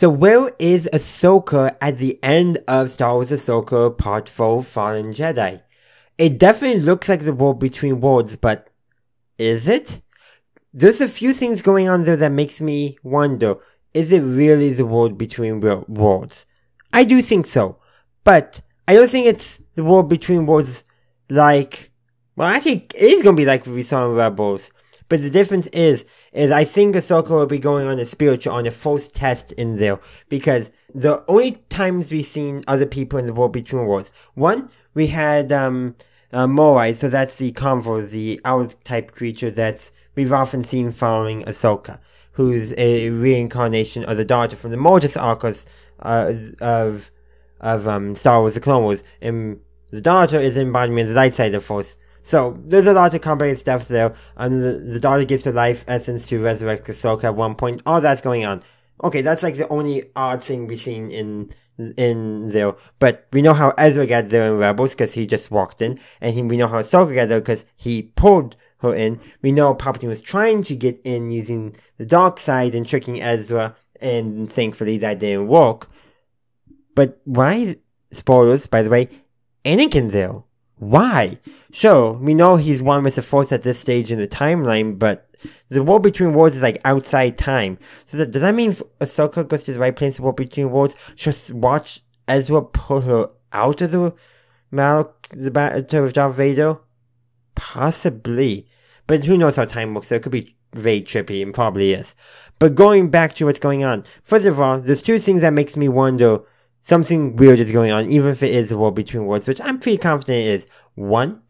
So where is Ahsoka at the end of Star Wars Ahsoka Part 4 Fallen Jedi? It definitely looks like the world between worlds, but is it? There's a few things going on there that makes me wonder, is it really the world between worlds? I do think so, but I don't think it's the world between worlds like, well actually it is going to be like we saw in Rebels, but the difference is I think Ahsoka will be going on a spiritual, on a Force test in there, because the only times we've seen other people in the world between worlds, one, we had Moai, so that's the convo, the owl-type creature that we've often seen following Ahsoka, who's a reincarnation of the daughter from the Mortis Arcos of Star Wars The Clone Wars, and the daughter is an embodiment of the light side of the Force. So, there's a lot of complicated stuff there, and the daughter gives her life essence to resurrect Ahsoka at one point. All that's going on. Okay, that's like the only odd thing we've seen in there. But we know how Ezra got there in Rebels, because he just walked in, and we know how Ahsoka got there, because he pulled her in. We know Palpatine was trying to get in using the dark side and tricking Ezra, and thankfully that didn't work. But why, spoilers by the way, Anakin there? Why? Sure, we know he's one with the Force at this stage in the timeline, but the world between worlds is like outside time. So does that mean Ahsoka goes to the right place in the world between worlds? Just watch Ezra pull her out of the battle of Darth Vader? Possibly. But who knows how time works, so it could be very trippy, and probably is. But going back to what's going on. First of all, there's two things that makes me wonder something weird is going on, even if it is a world between worlds, which I'm pretty confident it is. One,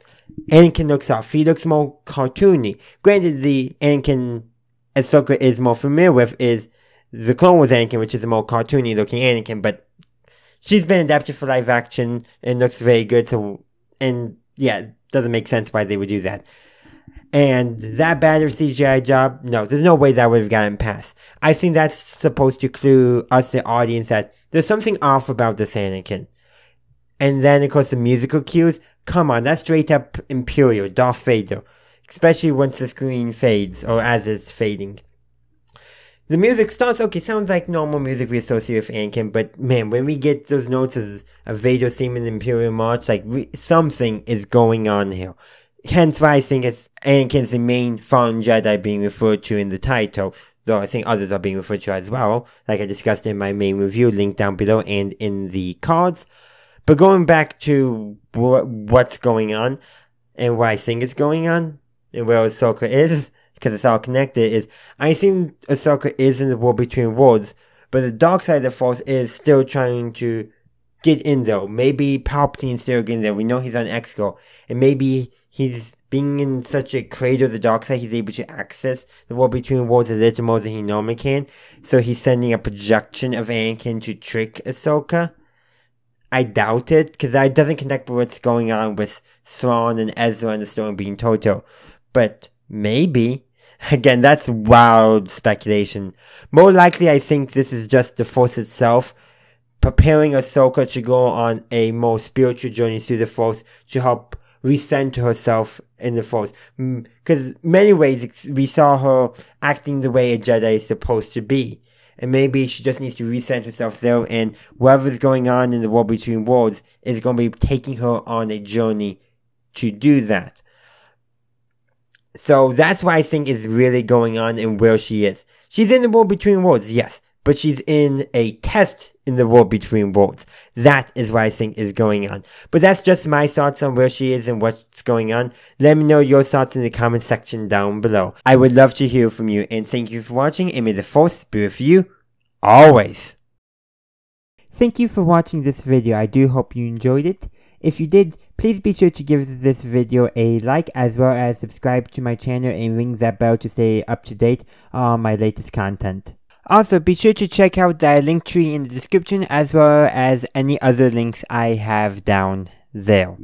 Anakin looks off. He looks more cartoony. Granted, the Anakin Ahsoka is more familiar with is the Clone Wars Anakin, which is a more cartoony looking Anakin, but she's been adapted for live action and looks very good, so, and yeah, it doesn't make sense why they would do that. And that bad of a CGI job, no, there's no way that would have gotten past. I think that's supposed to clue us, the audience, that there's something off about this Anakin. And then, of course, the musical cues, come on, that's straight up Imperial, Darth Vader. Especially once the screen fades, or as it's fading. The music starts, okay, sounds like normal music we associate with Anakin, but man, when we get those notes as a Vader theme in the Imperial March, like, something is going on here. Hence why I think it's Anakin's the main fallen Jedi being referred to in the title, though I think others are being referred to as well, like I discussed in my main review, linked down below and in the cards. But going back to what's going on, and what I think is going on, and where Ahsoka is, because it's all connected, is I think Ahsoka is in the world between worlds, but the dark side of the Force is still trying to get in there. Maybe Palpatine's still getting there. We know he's on Exegol, and maybe he's being in such a crater of the dark side, he's able to access the world between worlds a little more than he normally can. So he's sending a projection of Anakin to trick Ahsoka. I doubt it, because that doesn't connect with what's going on with Thrawn and Ezra and the story being total. But maybe. Again, that's wild speculation. More likely, I think this is just the Force itself preparing Ahsoka to go on a more spiritual journey through the Force to help recenter herself in the Force. Because many ways we saw her acting the way a Jedi is supposed to be. And maybe she just needs to recenter herself there, and whatever's going on in the world between worlds is going to be taking her on a journey to do that. So that's what I think is really going on and where she is. She's in the world between worlds, yes, but she's in a test in the world between worlds. That is what I think is going on. But that's just my thoughts on where she is and what's going on. Let me know your thoughts in the comment section down below. I would love to hear from you, and thank you for watching, and may the Force be with you always. Thank you for watching this video. I do hope you enjoyed it. If you did, please be sure to give this video a like, as well as subscribe to my channel and ring that bell to stay up to date on my latest content. Also, be sure to check out the link tree in the description, as well as any other links I have down there.